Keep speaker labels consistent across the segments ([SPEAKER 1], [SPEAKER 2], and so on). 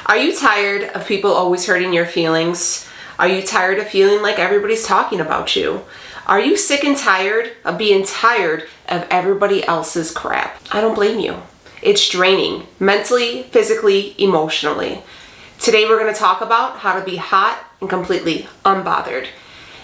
[SPEAKER 1] Are you tired of people always hurting your feelings? Are you tired of feeling like everybody's talking about you? Are you sick and tired of being tired of everybody else's crap? I don't blame you. It's draining, mentally, physically, emotionally. Today we're going to talk about how to be hot and completely unbothered.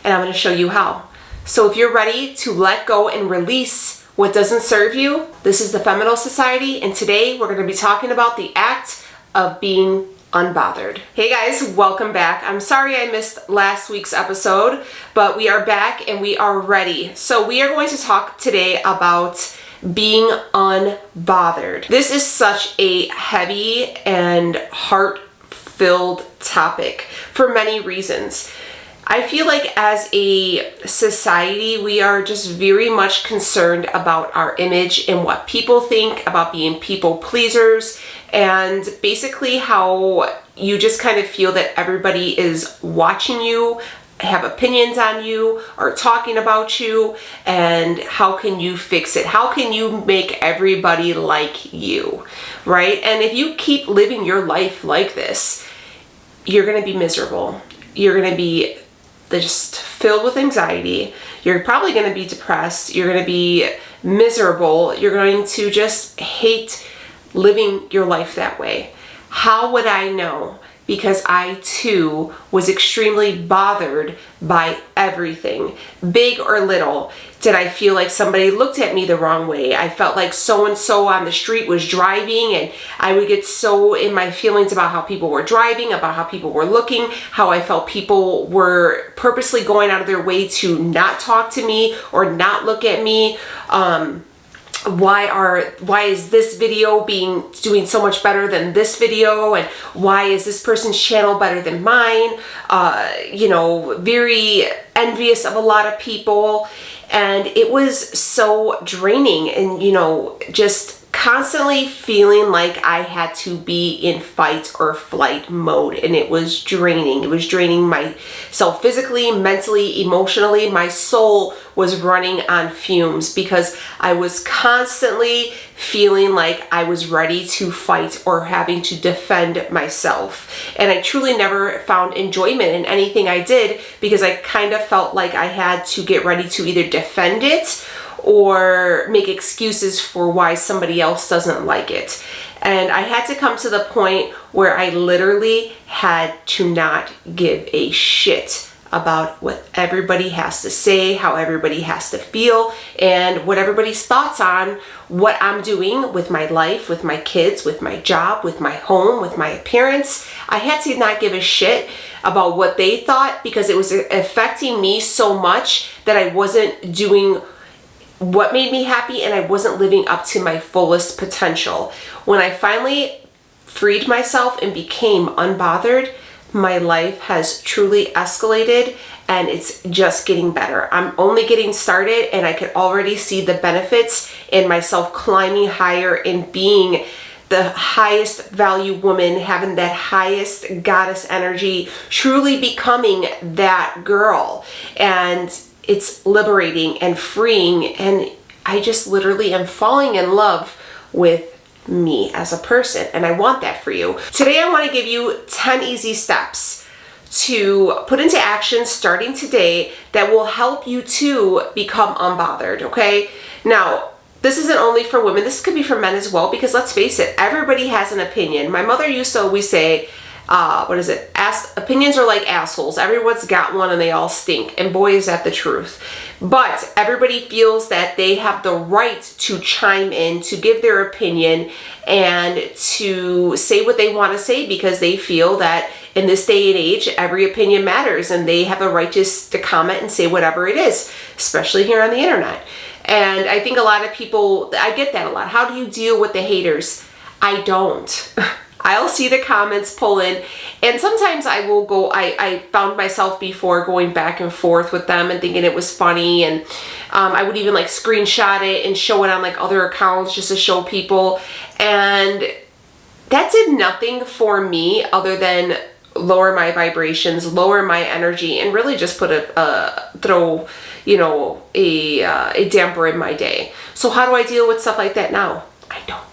[SPEAKER 1] And I'm going to show you how. So if you're ready to let go and release what doesn't serve you, this is the Feminist Society, and today we're going to be talking about the act of being unbothered. Hey guys, welcome back. I'm sorry I missed last week's episode, but we are back and we are ready. So we are going to talk today about being unbothered. This is such a heavy and heart-filled topic for many reasons. I feel like as a society, we are just very much concerned about our image and what people think, about being people pleasers, and basically how you just kind of feel that everybody is watching you, have opinions on you, or talking about you, and how can you fix it? How can you make everybody like you, right? And if you keep living your life like this, you're gonna be miserable. You're gonna be just filled with anxiety. You're probably going to be depressed. You're going to be miserable. You're going to just hate living your life that way. How would I know? Because I too was extremely bothered by everything, big or little. Did I feel like somebody looked at me the wrong way? I felt like so-and-so on the street was driving, and I would get so in my feelings about how people were driving, about how people were looking, how I felt people were purposely going out of their way to not talk to me or not look at me. Why is this video doing so much better than this video, and why is this person's channel better than mine? Very envious of a lot of people, and it was so draining, and just constantly feeling like I had to be in fight or flight mode, and it was draining. It was draining myself physically, mentally, emotionally. My soul was running on fumes because I was constantly feeling like I was ready to fight or having to defend myself. And I truly never found enjoyment in anything I did because I kind of felt like I had to get ready to either defend it or make excuses for why somebody else doesn't like it. And I had to come to the point where I literally had to not give a shit about what everybody has to say, how everybody has to feel, and what everybody's thoughts on what I'm doing with my life, with my kids, with my job, with my home, with my appearance. I had to not give a shit about what they thought because it was affecting me so much that I wasn't doing what made me happy, and I wasn't living up to my fullest potential. When I finally freed myself and became unbothered, my life has truly escalated, and it's just getting better. I'm only getting started, and I could already see the benefits in myself climbing higher and being the highest value woman, having that highest goddess energy, truly becoming that girl. And it's liberating and freeing, and I just literally am falling in love with me as a person, and I want that for you. Today I want to give you 10 easy steps to put into action starting today that will help you to become unbothered, okay? Now, this isn't only for women, this could be for men as well, because let's face it, everybody has an opinion. My mother used to always say, opinions are like assholes. Everyone's got one and they all stink. And boy, is that the truth. But everybody feels that they have the right to chime in, to give their opinion, and to say what they want to say because they feel that in this day and age, every opinion matters and they have a right to comment and say whatever it is, especially here on the internet. And I think a lot of people, I get that a lot. How do you deal with the haters? I don't. I'll see the comments pull in, and sometimes I will go, I found myself before going back and forth with them and thinking it was funny, and I would even like screenshot it and show it on like other accounts just to show people, and that did nothing for me other than lower my vibrations, lower my energy, and really just put throw a damper in my day. So how do I deal with stuff like that now? I don't.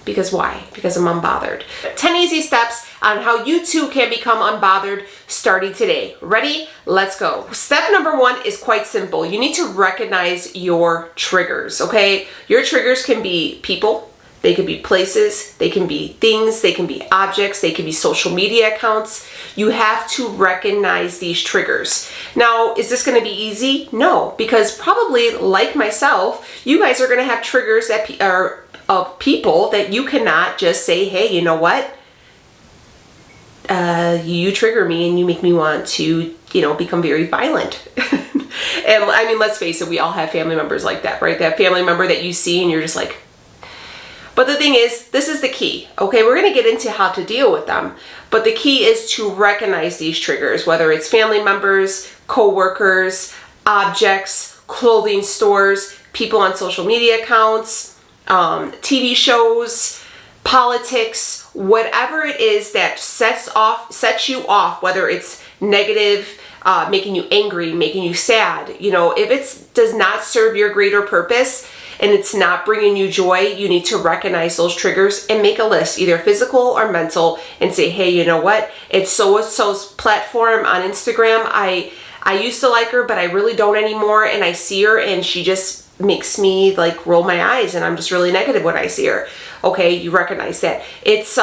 [SPEAKER 1] Because why? Because I'm unbothered. 10 easy steps on how you too can become unbothered starting today. Ready? Let's go. Step number 1 is quite simple. You need to recognize your triggers, okay? Your triggers can be people, they could be places, they can be things, they can be objects, they can be social media accounts. You have to recognize these triggers. Now, is this going to be easy? No, because probably like myself, you guys are going to have triggers that are of people that you cannot just say, hey, you know what? You trigger me and you make me want to, become very violent. And I mean, let's face it, we all have family members like that, right? That family member that you see and you're just like, but the thing is, this is the key, okay? We're going to get into how to deal with them, but the key is to recognize these triggers, whether it's family members, co-workers, objects, clothing stores, people on social media accounts, TV shows, politics, whatever it is that sets you off, whether it's negative, making you angry, making you sad, if it does not serve your greater purpose and it's not bringing you joy, you need to recognize those triggers and make a list, either physical or mental, and say, hey, you know what? It's so-and-so's platform on Instagram. I used to like her, but I really don't anymore. And I see her and she just makes me like roll my eyes and I'm just really negative when I see her. Okay, you recognize that. It's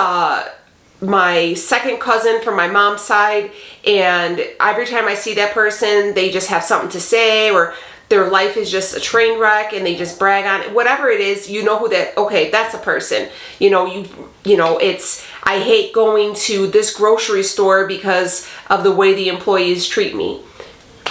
[SPEAKER 1] my second cousin from my mom's side, and every time I see that person, they just have something to say, or their life is just a train wreck and they just brag on it. Whatever it is, you know who that, okay, that's a person. It's, I hate going to this grocery store because of the way the employees treat me.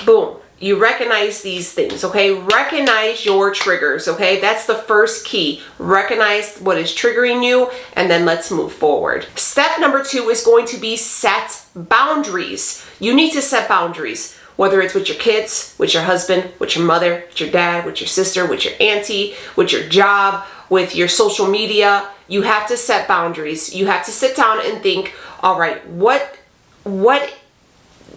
[SPEAKER 1] Boom. You recognize these things, okay? Recognize your triggers, okay? That's the first key. Recognize what is triggering you, and then let's move forward. Step number 2 is going to be set boundaries. You need to set boundaries, whether it's with your kids, with your husband, with your mother, with your dad, with your sister, with your auntie, with your job, with your social media. You have to set boundaries. You have to sit down and think, all right,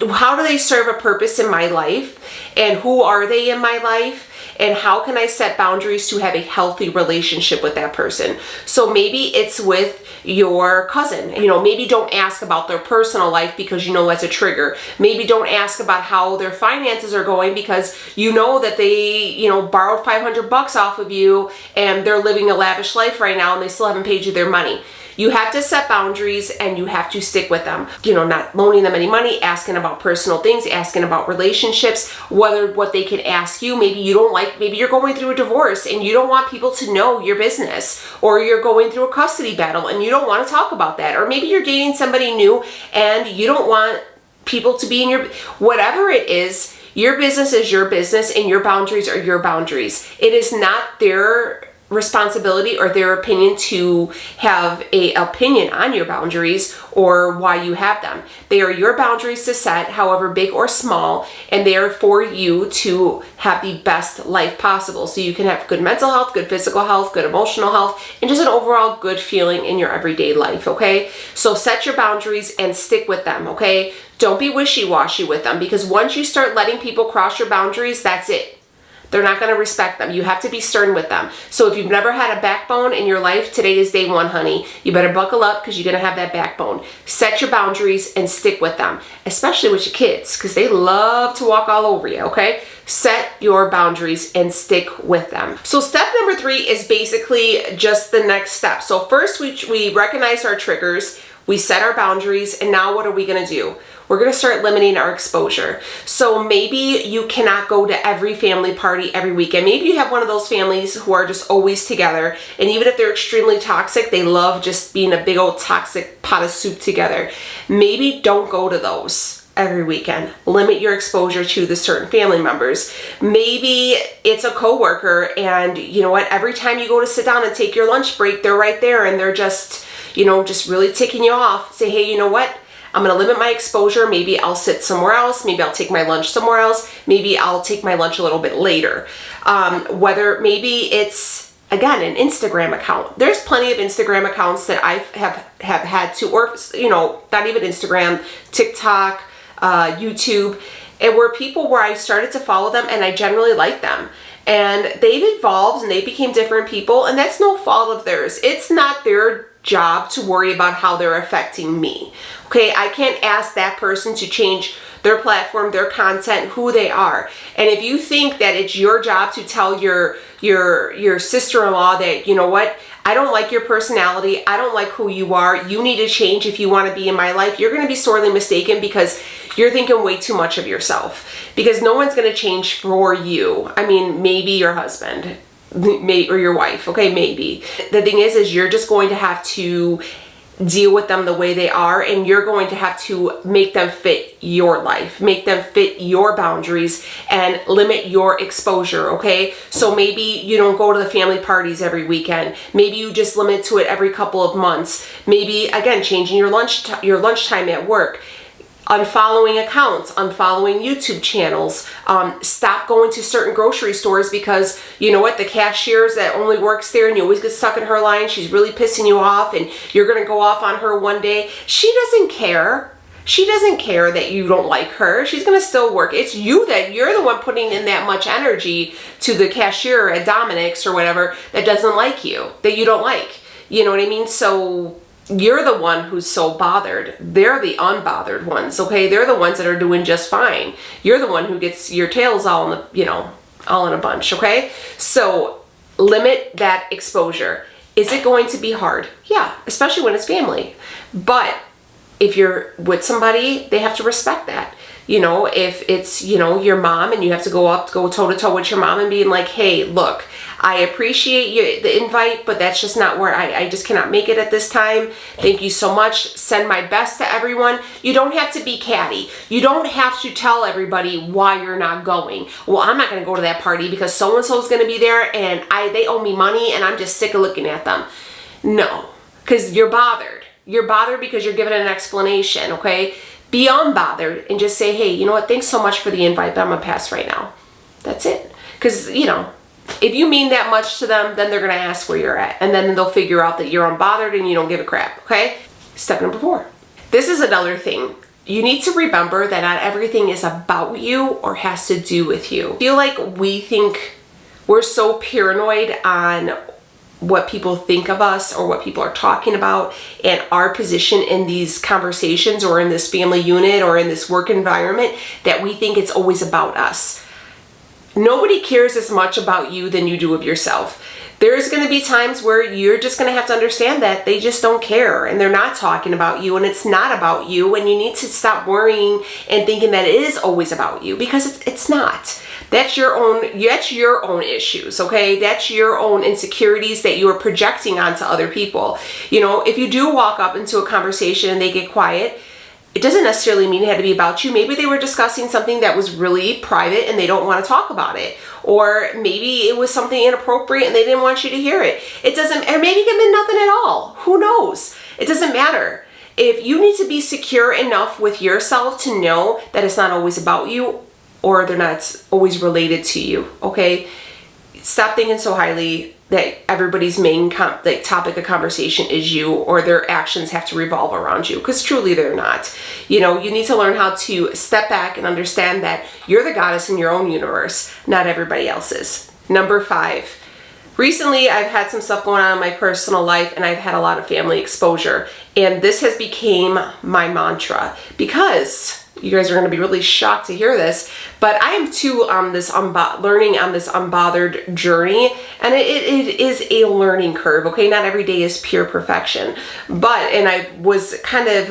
[SPEAKER 1] how do they serve a purpose in my life, and who are they in my life, and how can I set boundaries to have a healthy relationship with that person? So maybe it's with your cousin. Maybe don't ask about their personal life because that's a trigger. Maybe don't ask about how their finances are going because that they borrowed $500 off of you and they're living a lavish life right now and they still haven't paid you their money. You have to set boundaries and you have to stick with them. Not loaning them any money, asking about personal things, asking about relationships, what they can ask you. Maybe you're going through a divorce and you don't want people to know your business, or you're going through a custody battle and you don't want to talk about that. Or maybe you're dating somebody new and you don't want people to be in your, whatever it is, your business is your business and your boundaries are your boundaries. It is not their responsibility or their opinion to have an opinion on your boundaries or why you have them. They are your boundaries to set, however big or small, and they are for you to have the best life possible, so you can have good mental health, good physical health, good emotional health, and just an overall good feeling in your everyday life, okay? So set your boundaries and stick with them, okay? Don't be wishy-washy with them, because once you start letting people cross your boundaries, that's it. They're not going to respect them. You have to be stern with them. So if you've never had a backbone in your life, today is day 1, honey. You better buckle up because you're going to have that backbone. Set your boundaries and stick with them, especially with your kids, because they love to walk all over you, okay? Set your boundaries and stick with them. So step number 3 is basically just the next step. So first we recognize our triggers, we set our boundaries, and now what are we going to do? We're going to start limiting our exposure. So maybe you cannot go to every family party every weekend. Maybe you have one of those families who are just always together, and even if they're extremely toxic, they love just being a big old toxic pot of soup together. Maybe don't go to those every weekend. Limit your exposure to the certain family members. Maybe it's a coworker, and you know what, every time you go to sit down and take your lunch break, they're right there and they're just really ticking you off. Say, hey, you know what? I'm going to limit my exposure. Maybe I'll sit somewhere else. Maybe I'll take my lunch somewhere else. Maybe I'll take my lunch a little bit later. Maybe it's, again, an Instagram account. There's plenty of Instagram accounts that I have had to, or, not even Instagram, TikTok, YouTube, and where I started to follow them and I generally like them. and they've evolved and they became different people, and that's no fault of theirs. It's not their job to worry about how they're affecting me. Okay, I can't ask that person to change their platform, their content, who they are. And if you think that it's your job to tell your sister-in-law that, you know what, I don't like your personality, I don't like who you are, you need to change if you want to be in my life, you're going to be sorely mistaken, because you're thinking way too much of yourself. Because no one's going to change for you. I mean, maybe your husband, or your wife, okay, maybe. The thing is you're just going to have to deal with them the way they are, and you're going to have to make them fit your life, make them fit your boundaries, and limit your exposure, okay? So maybe you don't go to the family parties every weekend. Maybe you just limit to it every couple of months. Maybe, again, changing your lunchtime at work. Unfollowing accounts, unfollowing YouTube channels, stop going to certain grocery stores because, you know what, the cashiers that only works there and you always get stuck in her line, she's really pissing you off and you're going to go off on her one day. She doesn't care. She doesn't care that you don't like her. She's going to still work. It's you that you're the one putting in that much energy to the cashier at Dominic's or whatever that doesn't like you, that you don't like. You know what I mean? So you're the one who's so bothered. They're the unbothered ones, okay? They're the ones that are doing just fine. You're the one who gets your tails all in the, you know, all in a bunch, okay? So limit that exposure. Is it going to be hard? Yeah, especially when it's family. But if you're with somebody, they have to respect that. You know, if it's, you know, your mom and you have to go toe to toe with your mom and being like, hey, look, I appreciate you, the invite, but that's just not where I just cannot make it at this time. Thank you so much. Send my best to everyone. You don't have to be catty. You don't have to tell everybody why you're not going. Well, I'm not going to go to that party because so-and-so is going to be there and they owe me money and I'm just sick of looking at them. No, because you're bothered. You're bothered because you're given an explanation, okay? Be unbothered and just say, hey, you know what? Thanks so much for the invite, but I'm going to pass right now. That's it. Because, you know, if you mean that much to them, then they're going to ask where you're at. And then they'll figure out that you're unbothered and you don't give a crap, okay? Step number 4. This is another thing. You need to remember that not everything is about you or has to do with you. I feel like we think we're so paranoid on what people think of us or what people are talking about and our position in these conversations or in this family unit or in this work environment that we think it's always about us. Nobody cares as much about you than you do of yourself. There's going to be times where you're just going to have to understand that they just don't care and they're not talking about you and it's not about you, and you need to stop worrying and thinking that it is always about you, because it's not. That's your own issues, okay? That's your own insecurities that you are projecting onto other people. You know, if you do walk up into a conversation and they get quiet, it doesn't necessarily mean it had to be about you. Maybe they were discussing something that was really private and they don't want to talk about it. Or maybe it was something inappropriate and they didn't want you to hear it. It doesn't, or maybe it meant nothing at all. Who knows? It doesn't matter. If you need to be secure enough with yourself to know that it's not always about you or they're not always related to you, okay? Stop thinking so highly that everybody's main topic of conversation is you, or their actions have to revolve around you, because truly they're not. You know, you need to learn how to step back and understand that you're the goddess in your own universe, not everybody else's. Number 5. Recently, I've had some stuff going on in my personal life and I've had a lot of family exposure, and this has become my mantra, because you guys are going to be really shocked to hear this, but I am too on this learning on this unbothered journey, and it is a learning curve, okay? Not every day is pure perfection, and I was kind of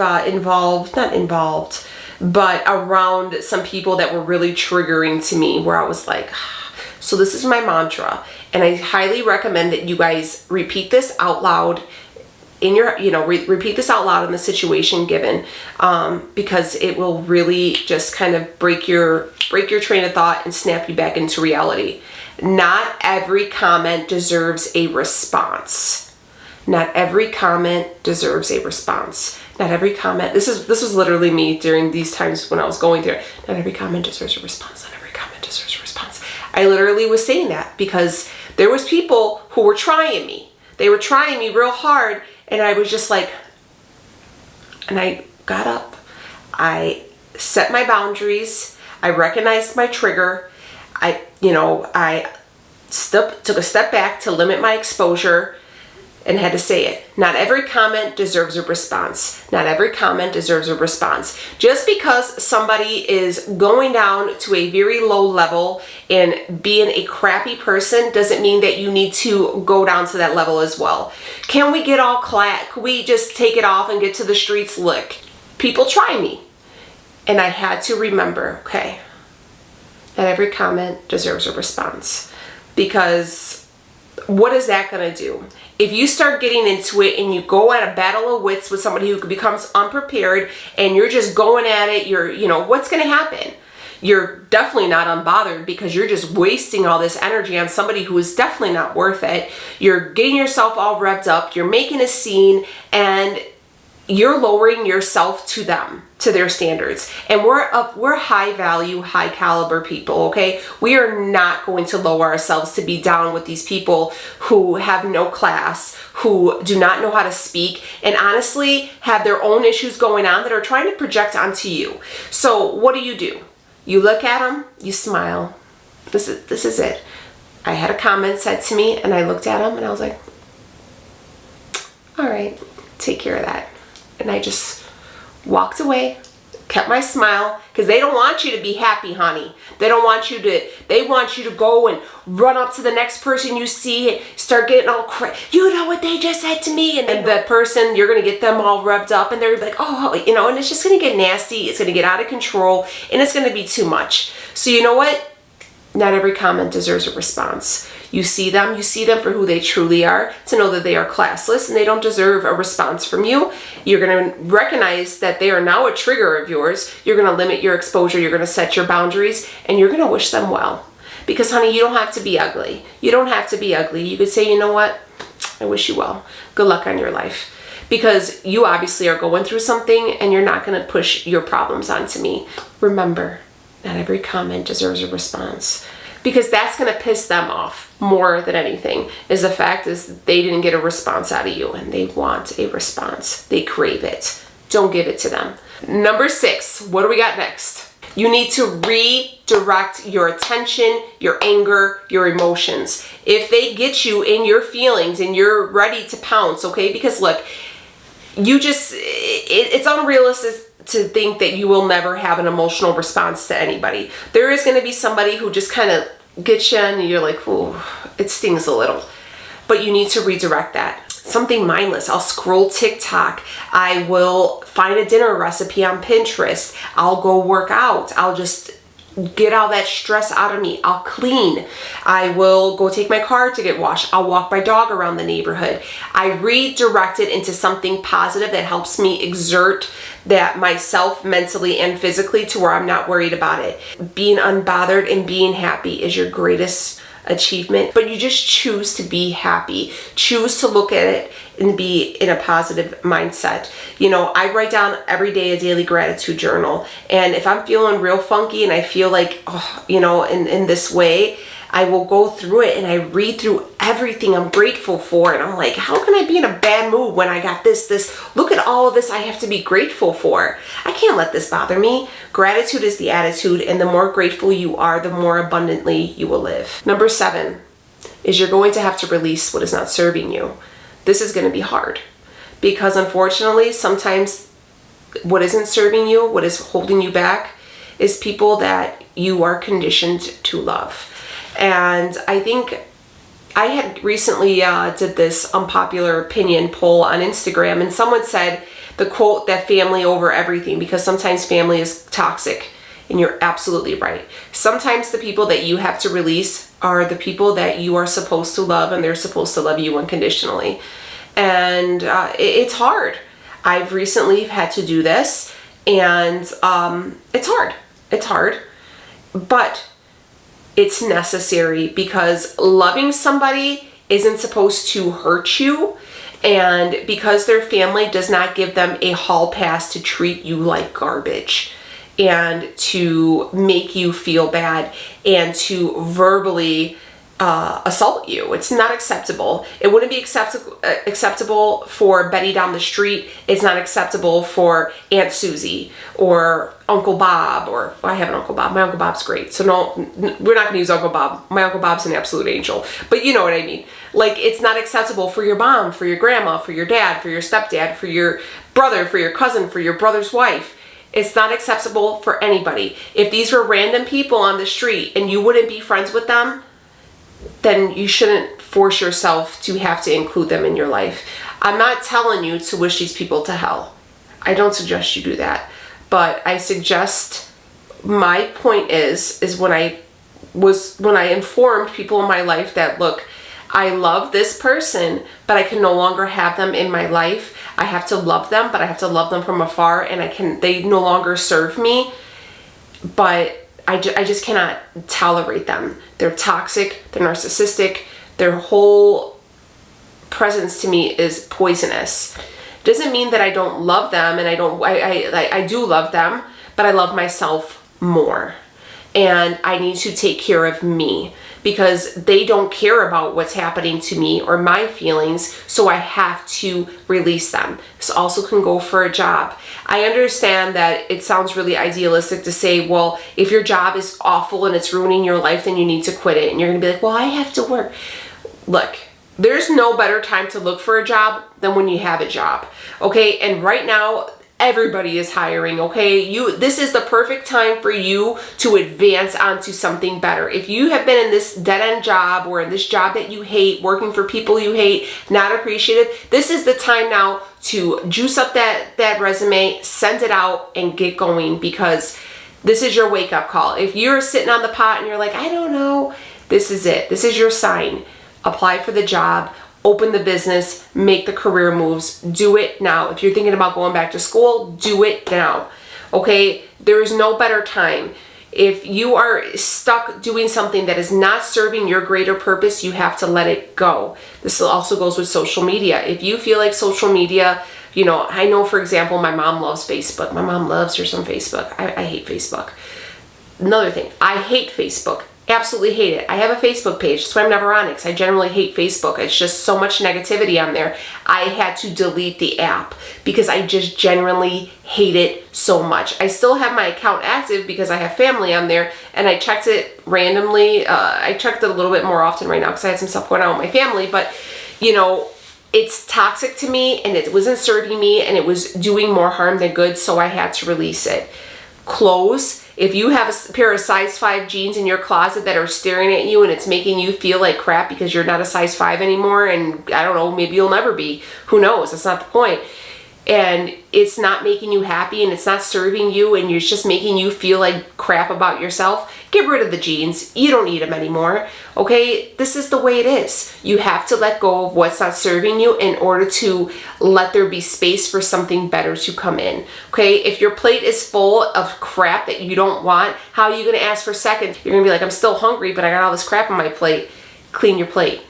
[SPEAKER 1] but around some people that were really triggering to me, where I was like, so this is my mantra, and I highly recommend that you guys repeat this out loud in your, repeat this out loud in the situation given, because it will really just kind of break your train of thought and snap you back into reality. Not every comment deserves a response. Not every comment deserves a response. Not every comment, this was literally me during these times when I was going through it. Not every comment deserves a response. Not every comment deserves a response. I literally was saying that because there was people who were trying me. They were trying me real hard. And I was just like, and I got up, I set my boundaries, I recognized my trigger, I took a step back to limit my exposure and had to say it. Not every comment deserves a response. Not every comment deserves a response. Just because somebody is going down to a very low level and being a crappy person doesn't mean that you need to go down to that level as well. Can we get all Can we just take it off and get to the streets? Look, people try me. And I had to remember, okay, not every comment deserves a response. Because what is that going to do? If you start getting into it and you go at a battle of wits with somebody who becomes unprepared and you're just going at it, what's going to happen? You're definitely not unbothered because you're just wasting all this energy on somebody who is definitely not worth it. You're getting yourself all revved up, you're making a scene, and you're lowering yourself to them, to their standards. And we're high value, high caliber people, okay? We are not going to lower ourselves to be down with these people who have no class, who do not know how to speak, and honestly have their own issues going on that are trying to project onto you. So what do? You look at them, you smile. This is it. I had a comment said to me and I looked at them and I was like, all right, take care of that. And I just walked away, kept my smile, because they don't want you to be happy, honey. They want you to go and run up to the next person you see and start getting all you know what they just said to me? And the person, you're going to get them all rubbed up and they're like, oh, and it's just going to get nasty. It's going to get out of control and it's going to be too much. So you know what? Not every comment deserves a response. You see them for who they truly are, to know that they are classless and they don't deserve a response from you. You're going to recognize that they are now a trigger of yours. You're going to limit your exposure. You're going to set your boundaries and you're going to wish them well. Because honey, you don't have to be ugly. You don't have to be ugly. You could say, you know what? I wish you well. Good luck on your life. Because you obviously are going through something and you're not going to push your problems onto me. Remember, not every comment deserves a response. Because that's going to piss them off more than anything. Is the fact is they didn't get a response out of you and they want a response. They crave it. Don't give it to them. Number 6, what do we got next? You need to redirect your attention, your anger, your emotions. If they get you in your feelings and you're ready to pounce, okay? Because look, it's unrealistic to think that you will never have an emotional response to anybody. There is going to be somebody who just kind of gets you and you're like, ooh, it stings a little. But you need to redirect that. Something mindless. I'll scroll TikTok. I will find a dinner recipe on Pinterest. I'll go work out. I'll just get all that stress out of me. I'll clean. I will go take my car to get washed. I'll walk my dog around the neighborhood. I redirect it into something positive that helps me exert that myself mentally and physically to where I'm not worried about it. Being unbothered and being happy is your greatest achievement, but you just choose to be happy. Choose to look at it and be in a positive mindset. I write down every day a daily gratitude journal, and if I'm feeling real funky and I feel like, in this way, I will go through it and I read through everything I'm grateful for, and I'm like, how can I be in a bad mood when I got this? Look at all of this I have to be grateful for. I can't let this bother me. Gratitude is the attitude, and the more grateful you are, the more abundantly you will live. Number 7 is you're going to have to release what is not serving you. This is going to be hard because unfortunately, sometimes what isn't serving you, what is holding you back, is people that you are conditioned to love. And I think I had recently did this unpopular opinion poll on Instagram, and someone said the quote that family over everything, because sometimes family is toxic, and you're absolutely right. Sometimes the people that you have to release are the people that you are supposed to love, and they're supposed to love you unconditionally. And it's hard. I've recently had to do this, and it's hard. It's hard, but it's necessary, because loving somebody isn't supposed to hurt you, and because their family does not give them a hall pass to treat you like garbage and to make you feel bad and to verbally assault you. It's not acceptable. It wouldn't be acceptable for Betty down the street. It's not acceptable for Aunt Susie or Uncle Bob, or I have an Uncle Bob. My Uncle Bob's great. So no, we're not going to use Uncle Bob. My Uncle Bob's an absolute angel. But you know what I mean. Like, it's not acceptable for your mom, for your grandma, for your dad, for your stepdad, for your brother, for your cousin, for your brother's wife. It's not acceptable for anybody. If these were random people on the street and you wouldn't be friends with them, then you shouldn't force yourself to have to include them in your life. I'm not telling you to wish these people to hell. I don't suggest you do that. But I suggest, my point is when I informed people in my life that, look, I love this person, but I can no longer have them in my life. I have to love them, but I have to love them from afar, and they no longer serve me. But I just cannot tolerate them. They're toxic, they're narcissistic, their whole presence to me is poisonous. Doesn't mean that I don't love them, and I do love them, but I love myself more. And I need to take care of me, because they don't care about what's happening to me or my feelings, so I have to release them. This also can go for a job. I understand that it sounds really idealistic to say, well, if your job is awful and it's ruining your life, then you need to quit it. And you're gonna be like, well, I have to work. Look, there's no better time to look for a job than when you have a job, okay? And right now, everybody is hiring, okay? This is the perfect time for you to advance onto something better. If you have been in this dead-end job, or in this job that you hate, working for people you hate, not appreciated, this is the time now to juice up that resume, send it out, and get going, because this is your wake-up call. If you're sitting on the pot and you're like, I don't know, this is it. This is your sign. Apply for the job. Open the business, make the career moves, do it now. If you're thinking about going back to school, do it now, okay? There is no better time. If you are stuck doing something that is not serving your greater purpose, you have to let it go. This also goes with social media. If you feel like social media, you know, I know, for example, my mom loves Facebook. My mom loves her some Facebook. I hate Facebook. Another thing, I hate Facebook. Absolutely hate it. I have a Facebook page. That's why I'm never on it, because I generally hate Facebook. It's just so much negativity on there. I had to delete the app because I just genuinely hate it so much. I still have my account active because I have family on there, and I checked it randomly. I checked it a little bit more often right now because I had some stuff going on with my family, but you know, it's toxic to me, and it wasn't serving me, and it was doing more harm than good, so I had to release it. Clothes. If you have a pair of size 5 jeans in your closet that are staring at you and it's making you feel like crap because you're not a size 5 anymore, and I don't know, maybe you'll never be. Who knows? That's not the point. And it's not making you happy, and it's not serving you, and it's just making you feel like crap about yourself, get rid of the jeans. You don't need them anymore, okay? This is the way it is. You have to let go of what's not serving you in order to let there be space for something better to come in, okay? If your plate is full of crap that you don't want, how are you gonna ask for seconds? You're gonna be like, I'm still hungry, but I got all this crap on my plate. Clean your plate.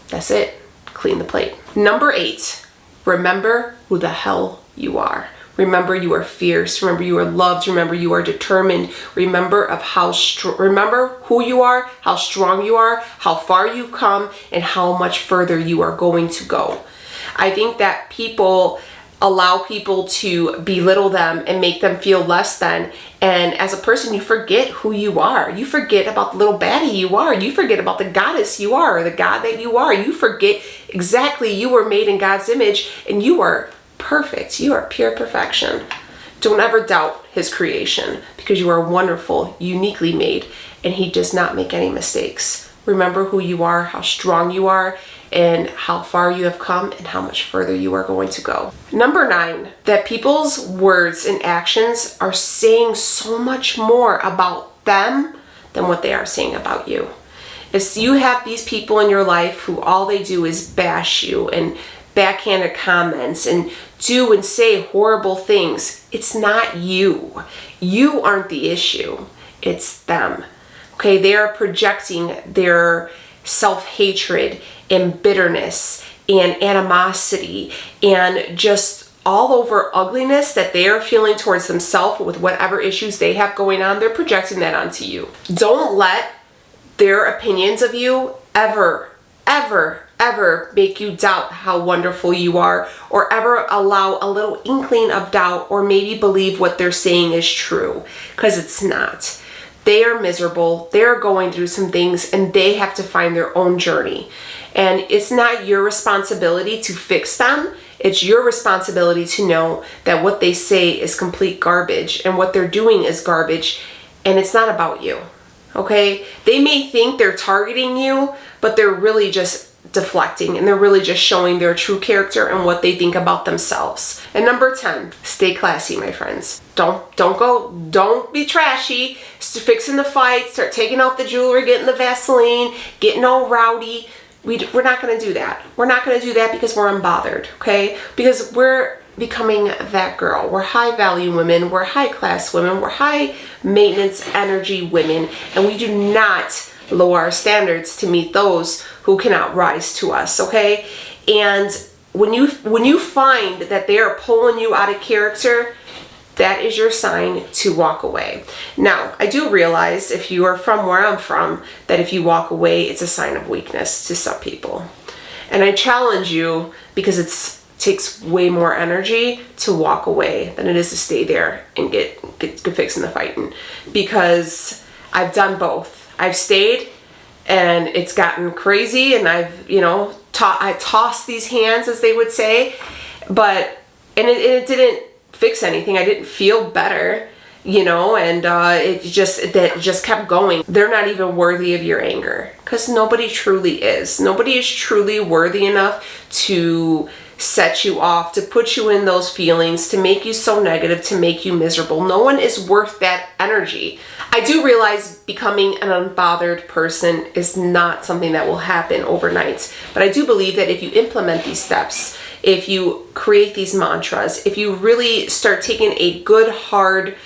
[SPEAKER 1] That's it. Clean the plate. Number 8. Remember who the hell you are. Remember you are fierce. Remember you are loved. Remember you are determined. Remember who you are, how strong you are, how far you've come, and how much further you are going to go. I think that people allow people to belittle them and make them feel less than. And as a person, you forget who you are. You forget about the little baddie you are. You forget about the goddess you are, or the God that you are. You forget exactly you were made in God's image, and you are perfect. You are pure perfection. Don't ever doubt his creation, because you are wonderful, uniquely made, and he does not make any mistakes. Remember who you are, how strong you are, and how far you have come, and how much further you are going to go. Number 9, that people's words and actions are saying so much more about them than what they are saying about you. If you have these people in your life who all they do is bash you and backhanded comments and do and say horrible things, it's not you. You aren't the issue. It's them. Okay, they are projecting their self-hatred and bitterness and animosity and just all over ugliness that they are feeling towards themselves with whatever issues they have going on. They're projecting that onto you. Don't let their opinions of you ever make you doubt how wonderful you are, or ever allow a little inkling of doubt, or maybe believe what they're saying is true, because it's not. They are miserable, they're going through some things, and they have to find their own journey. And it's not your responsibility to fix them. It's your responsibility to know that what they say is complete garbage, and what they're doing is garbage, and it's not about you. Okay? They may think they're targeting you, but they're really just deflecting, and they're really just showing their true character and what they think about themselves. And number 10, stay classy, my friends. Don't be trashy, fixing the fight, start taking off the jewelry, getting the Vaseline, getting all rowdy. We're not going to do that. We're not going to do that because we're unbothered, okay? Because we're becoming that girl. We're high value women, we're high class women, we're high maintenance energy women, and we do not lower our standards to meet those who cannot rise to us, okay? And when you find that they are pulling you out of character, that is your sign to walk away. Now, I do realize, if you are from where I'm from, that if you walk away, it's a sign of weakness to some people. And I challenge you, because it takes way more energy to walk away than it is to stay there and get fixing the fighting. Because I've done both. I've stayed, and it's gotten crazy, and I've, I tossed these hands, as they would say, but it didn't fix anything. I didn't feel better, and it just kept going. They're not even worthy of your anger, because nobody truly is. Nobody is truly worthy enough to set you off, to put you in those feelings, to make you so negative, to make you miserable. No one is worth that energy. I do realize becoming an unbothered person is not something that will happen overnight, but I do believe that if you implement these steps, if you create these mantras, if you really start taking a good hard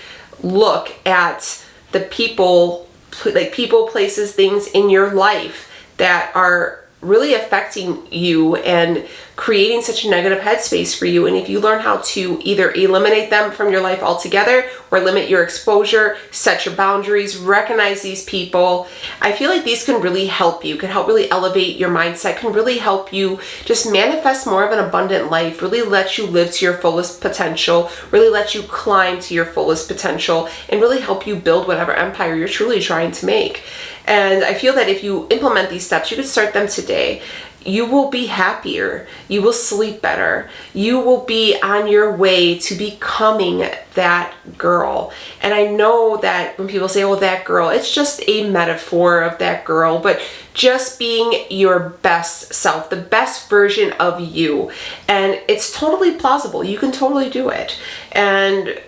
[SPEAKER 1] look at the people, places, things in your life that are really affecting you and creating such a negative headspace for you, and if you learn how to either eliminate them from your life altogether or limit your exposure, set your boundaries, recognize these people, I feel like these can really help you, can help really elevate your mindset, can really help you just manifest more of an abundant life, really let you live to your fullest potential, really let you climb to your fullest potential, and really help you build whatever empire you're truly trying to make. And I feel that if you implement these steps, you can start them today. You will be happier. You will sleep better. You will be on your way to becoming that girl. And I know that when people say, oh, that girl, it's just a metaphor of that girl, but just being your best self, the best version of you. And it's totally plausible. You can totally do it. And,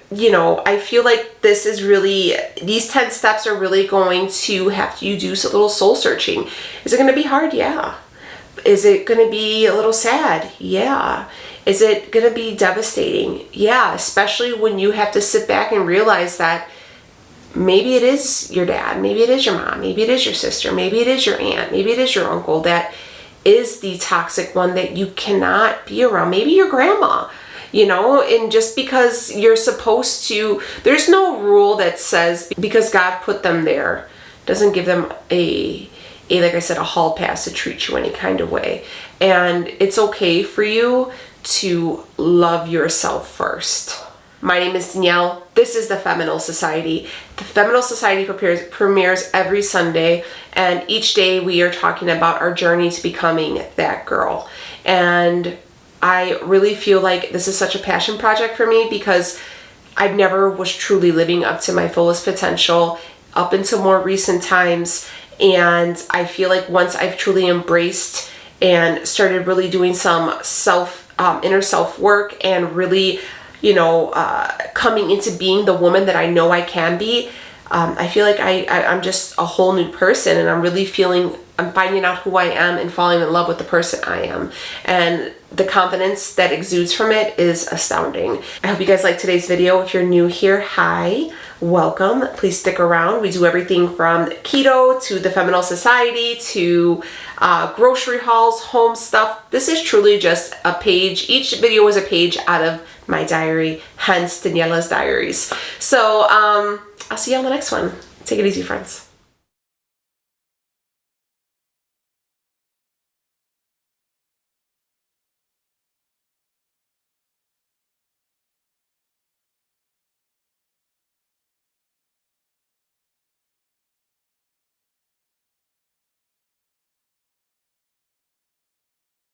[SPEAKER 1] I feel like this is really, these 10 steps are really going to have you do a little soul searching. Is it going to be hard? Yeah. Is it going to be a little sad? Yeah. Is it going to be devastating? Yeah, especially when you have to sit back and realize that maybe it is your dad, maybe it is your mom, maybe it is your sister, maybe it is your aunt, maybe it is your uncle that is the toxic one that you cannot be around. Maybe your grandma, and just because you're supposed to, there's no rule that says because God put them there doesn't give them like I said, a hall pass to treat you any kind of way. And it's okay for you to love yourself first. My name is Danielle. This is the Feminal Society. The Feminal Society premieres every Sunday, and each day we are talking about our journey to becoming that girl. And I really feel like this is such a passion project for me because I never was truly living up to my fullest potential up until more recent times. And I feel like once I've truly embraced and started really doing some inner self work and really, coming into being the woman that I know I can be, I feel like I'm just a whole new person, and I'm finding out who I am and falling in love with the person I am. And the confidence that exudes from it is astounding. I hope you guys liked today's video. If you're new here, hi, welcome. Please stick around. We do everything from keto to the Feminal Society to grocery hauls, home stuff. This is truly just a page. Each video is a page out of my diary, hence Daniela's Diaries. So I'll see you on the next one. Take it easy, friends.